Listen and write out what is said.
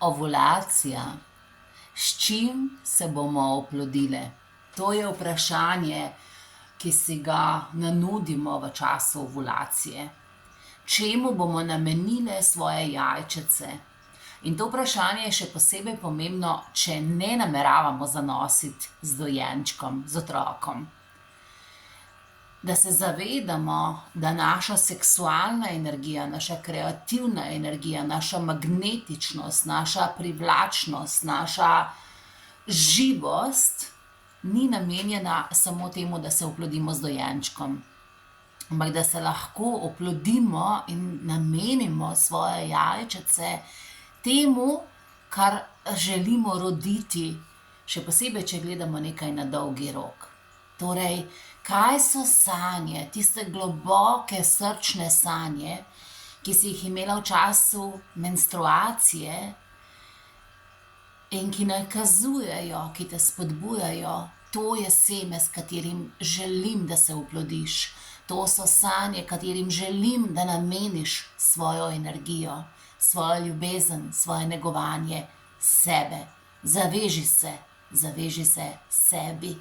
Ovulacija. S čim se bomo oplodile? To je vprašanje, ki si ga nanudimo v času ovulacije. Čemu bomo namenile svoje jajčece? In to vprašanje je še posebej pomembno, če ne nameravamo zanositi z dojenčkom, z otrokom. Da se zavedamo, da naša seksualna energija, naša kreativna energija, naša magnetičnost, naša privlačnost, naša živost ni namenjena samo temu, da se oplodimo z dojenčkom, ampak da se lahko oplodimo in namenimo svoje jajčece temu, kar želimo roditi, še posebej, če gledamo nekaj na dolgi rok. Torej, kaj so sanje, tiste globoke srčne sanje, ki si jih imela v času menstruacije in ki nakazujejo, ki te spodbujajo, to je seme, s katerim želim, da se oplodiš. To so sanje, katerim želim, da nameniš svojo energijo, svojo ljubezen, svoje negovanje sebe. Zaveži se sebi.